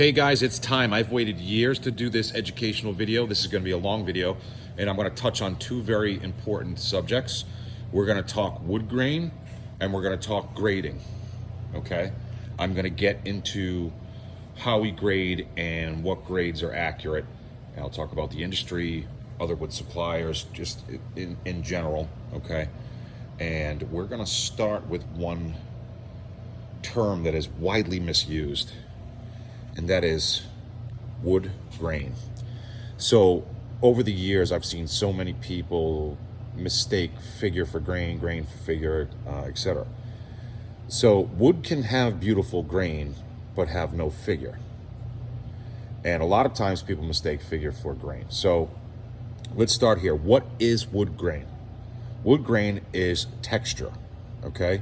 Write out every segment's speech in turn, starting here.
Hey guys, it's time. I've waited years to do this educational video. This is going to be a long video, and I'm going to touch on two very important subjects. We're going to talk wood grain, and we're going to talk grading, okay? I'm going to get into how we grade and what grades are accurate, and I'll talk about the industry, other wood suppliers, just in general, okay? And we're going to start with one term that is widely misused, and that is wood grain. So over the years, I've seen so many people mistake figure for grain, grain for figure, etc. So wood can have beautiful grain, but have no figure. And a lot of times people mistake figure for grain. So let's start here. What is wood grain? Wood grain is texture, okay?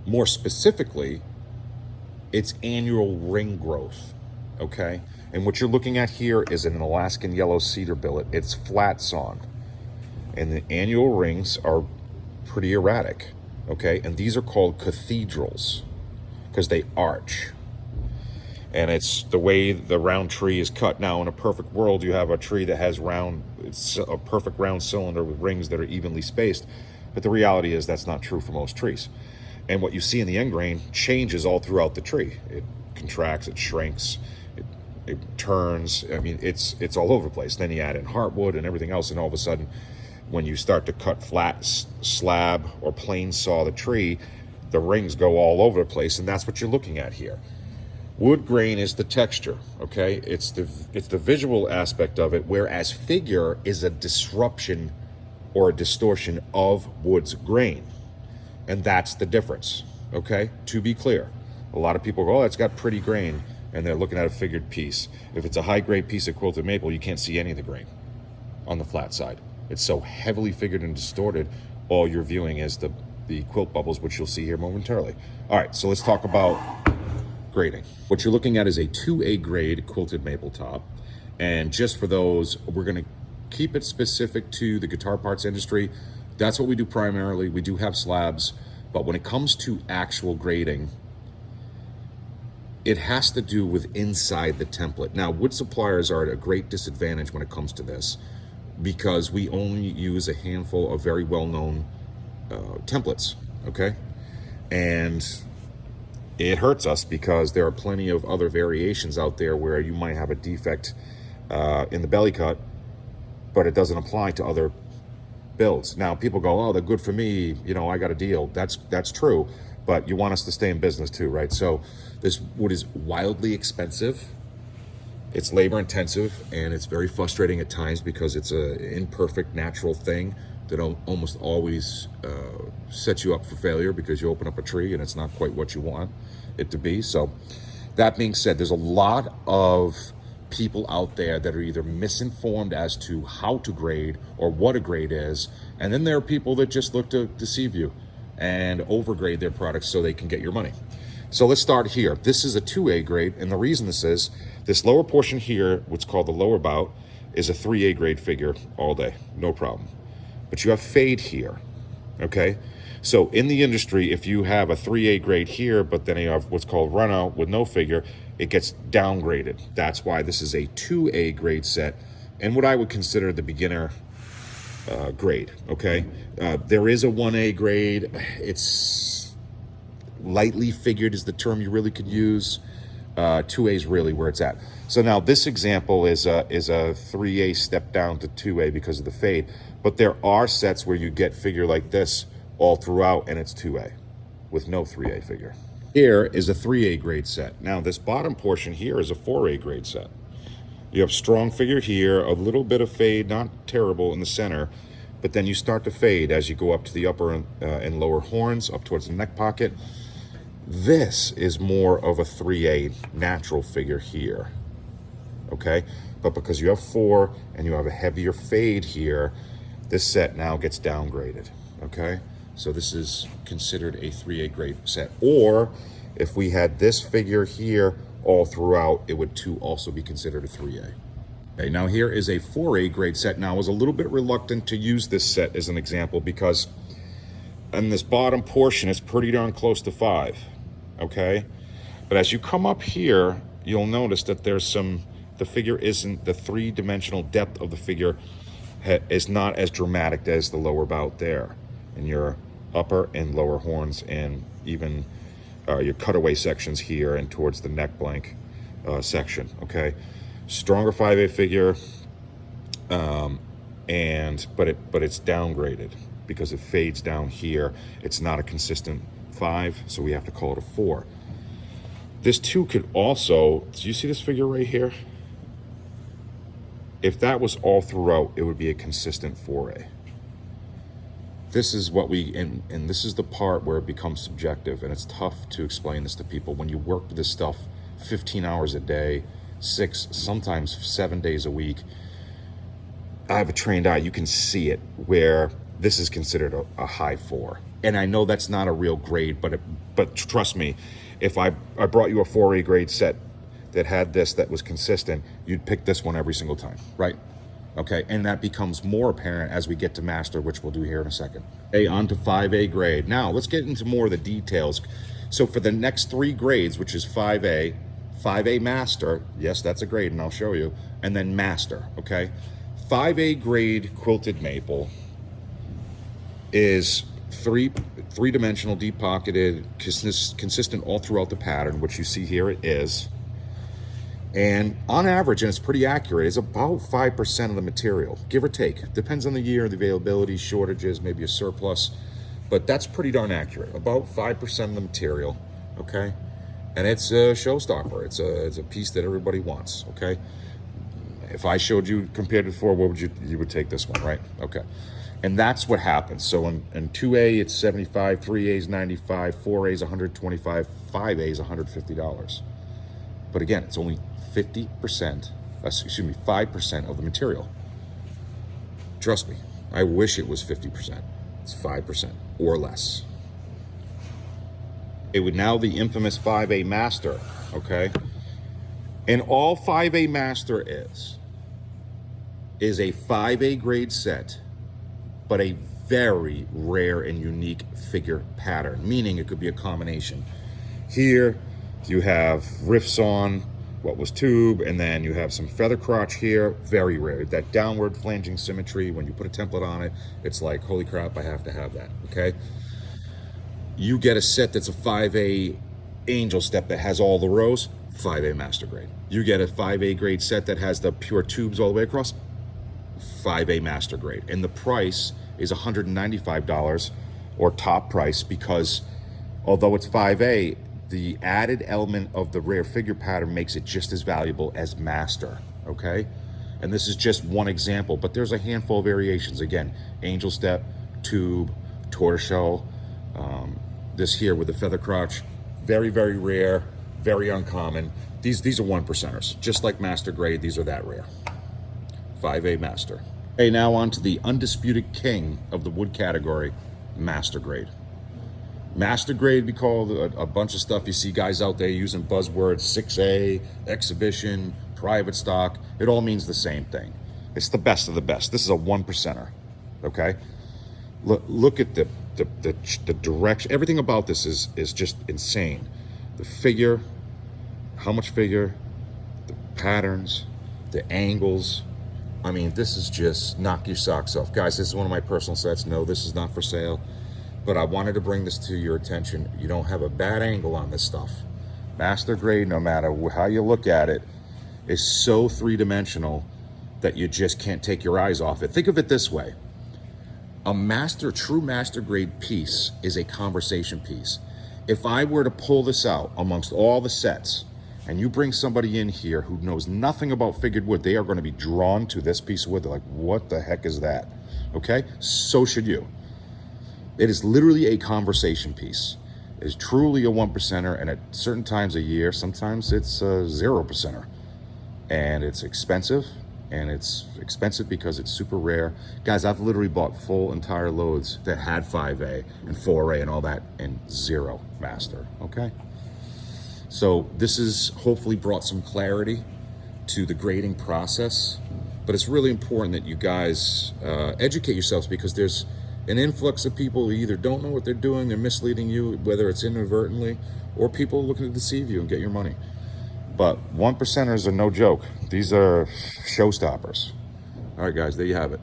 More specifically, it's annual ring growth, okay? And what you're looking at here is an Alaskan yellow cedar billet. It's flat sawn. And the annual rings are pretty erratic, okay? And these are called cathedrals because they arch. And it's the way the round tree is cut. Now, in a perfect world, you have a tree that has it's a perfect round cylinder with rings that are evenly spaced. But the reality is that's not true for most trees. And what you see in the end grain changes all throughout the tree. It contracts, it shrinks, it turns. I mean, it's all over the place. Then you add in heartwood and everything else, and all of a sudden, when you start to cut flat slab or plain saw the tree, the rings go all over the place, and that's what you're looking at here. Wood grain is the texture, okay? It's the visual aspect of it, whereas figure is a disruption or a distortion of wood's grain. And that's the difference, okay? To be clear, a lot of people go, oh, it's got pretty grain, and they're looking at a figured piece. If it's a high-grade piece of quilted maple, you can't see any of the grain on the flat side. It's so heavily figured and distorted, all you're viewing is the quilt bubbles, which you'll see here momentarily. All right, so let's talk about grading. What you're looking at is a 2A grade quilted maple top. And just for those, we're gonna keep it specific to the guitar parts industry. That's what we do primarily. We do have slabs, but when it comes to actual grading, it has to do with inside the template. Now, wood suppliers are at a great disadvantage when it comes to this because we only use a handful of very well-known templates, okay? And it hurts us because there are plenty of other variations out there where you might have a defect in the belly cut, but it doesn't apply to other builds. Now people go, oh, they're good for me, you know, I got a deal. That's true, but you want us to stay in business too, right? So this wood is wildly expensive, it's labor intensive, and it's very frustrating at times because it's an imperfect natural thing that almost always sets you up for failure because you open up a tree and it's not quite what you want it to be. So that being said, there's a lot of people out there that are either misinformed as to how to grade or what a grade is, and then there are people that just look to deceive you and overgrade their products so they can get your money. So let's start here. This is a 2A grade, and the reason this is, this lower portion here, what's called the lower bout, is a 3A grade figure all day, no problem. But you have fade here, okay? So in the industry, if you have a 3A grade here, but then you have what's called run out with no figure, it gets downgraded. That's why this is a 2A grade set and what I would consider the beginner grade, okay? There is a 1A grade. It's lightly figured is the term you really could use. 2A is really where it's at. So now this example is a 3A step down to 2A because of the fade, but there are sets where you get figure like this all throughout and it's 2A with no 3A figure. Here is a 3A grade set. Now this bottom portion here is a 4A grade set. You have strong figure here, a little bit of fade, not terrible in the center, but then you start to fade as you go up to the upper and lower horns, up towards the neck pocket. This is more of a 3A natural figure here, okay? But because you have 4 and you have a heavier fade here, this set now gets downgraded, okay? So this is considered a 3A grade set. Or if we had this figure here all throughout, it would too also be considered a 3A. Okay, now here is a 4A grade set. Now I was a little bit reluctant to use this set as an example because on this bottom portion it's pretty darn close to 5, okay? But as you come up here, you'll notice that the figure isn't, the three-dimensional depth of the figure is not as dramatic as the lower bout there, and your upper and lower horns, and even your cutaway sections here and towards the neck blank section. Okay, stronger 5A figure, but it's downgraded because it fades down here. It's not a consistent 5, so we have to call it a 4. This too could also, do you see this figure right here? If that was all throughout, it would be a consistent 4A. This is what and this is the part where it becomes subjective, and it's tough to explain this to people. When you work with this stuff 15 hours a day, 6, sometimes 7 days a week, I have a trained eye, you can see it, where this is considered a high 4. And I know that's not a real grade, but trust me, if I brought you a 4A grade set that had this, that was consistent, you'd pick this one every single time, right? Okay, and that becomes more apparent as we get to master, which we'll do here in a second. Okay, on to 5A grade. Now, let's get into more of the details. So for the next 3 grades, which is 5A, 5A master, yes, that's a grade, and I'll show you, and then master, okay? 5A grade quilted maple is three-dimensional, deep-pocketed, consistent all throughout the pattern, which you see here it is. And on average, and it's pretty accurate, is about 5% of the material, give or take. Depends on the year, the availability, shortages, maybe a surplus, but that's pretty darn accurate. About 5% of the material, okay? And it's a showstopper. It's a piece that everybody wants, okay? If I showed you compared to 4, what would you would take this one, right? Okay. And that's what happens. So in 2A, it's 75, 3A is 95, 4A is 125, 5A is $150. But again, it's only 5% of the material. Trust me, I wish it was 50%. It's 5% or less. It would now the infamous 5A master, okay? And all 5A master is a 5A grade set, but a very rare and unique figure pattern, meaning it could be a combination. Here, you have riffs on what was tube, and then you have some feather crotch here, very rare. That downward flanging symmetry, when you put a template on it, it's like, holy crap, I have to have that, okay? You get a set that's a 5A angel step that has all the rows, 5A master grade. You get a 5A grade set that has the pure tubes all the way across, 5A master grade. And the price is $195 or top price, because although it's 5A, the added element of the rare figure pattern makes it just as valuable as master, okay? And this is just one example, but there's a handful of variations. Again, angel step, tube, tortoiseshell, this here with the feather crotch, very, very rare, very uncommon. These are 1%ers. Just like master grade, these are that rare. 5A master. Okay, now on to the undisputed king of the wood category, master grade. Master grade, we call a bunch of stuff. You see guys out there using buzzwords, 6A, exhibition, private stock. It all means the same thing. It's the best of the best. This is a 1%er, okay? Look at the direction. Everything about this is just insane. The figure, how much figure, the patterns, the angles. I mean, this is just knock your socks off. Guys, this is one of my personal sets. No, this is not for sale. But I wanted to bring this to your attention. You don't have a bad angle on this stuff. Master grade, no matter how you look at it, is so three-dimensional that you just can't take your eyes off it. Think of it this way. A true master grade piece is a conversation piece. If I were to pull this out amongst all the sets, and you bring somebody in here who knows nothing about figured wood, they are going to be drawn to this piece of wood. They're like, what the heck is that? Okay? So should you. It is literally a conversation piece. It is truly a 1%er, and at certain times a year, sometimes it's a 0%er. And it's expensive, because it's super rare. Guys, I've literally bought full entire loads that had 5A and 4A and all that, and 0 master, okay? So this has hopefully brought some clarity to the grading process, but it's really important that you guys educate yourselves, because there's an influx of people who either don't know what they're doing, they're misleading you, whether it's inadvertently, or people looking to deceive you and get your money. But 1%ers are no joke. These are showstoppers. All right, guys, there you have it.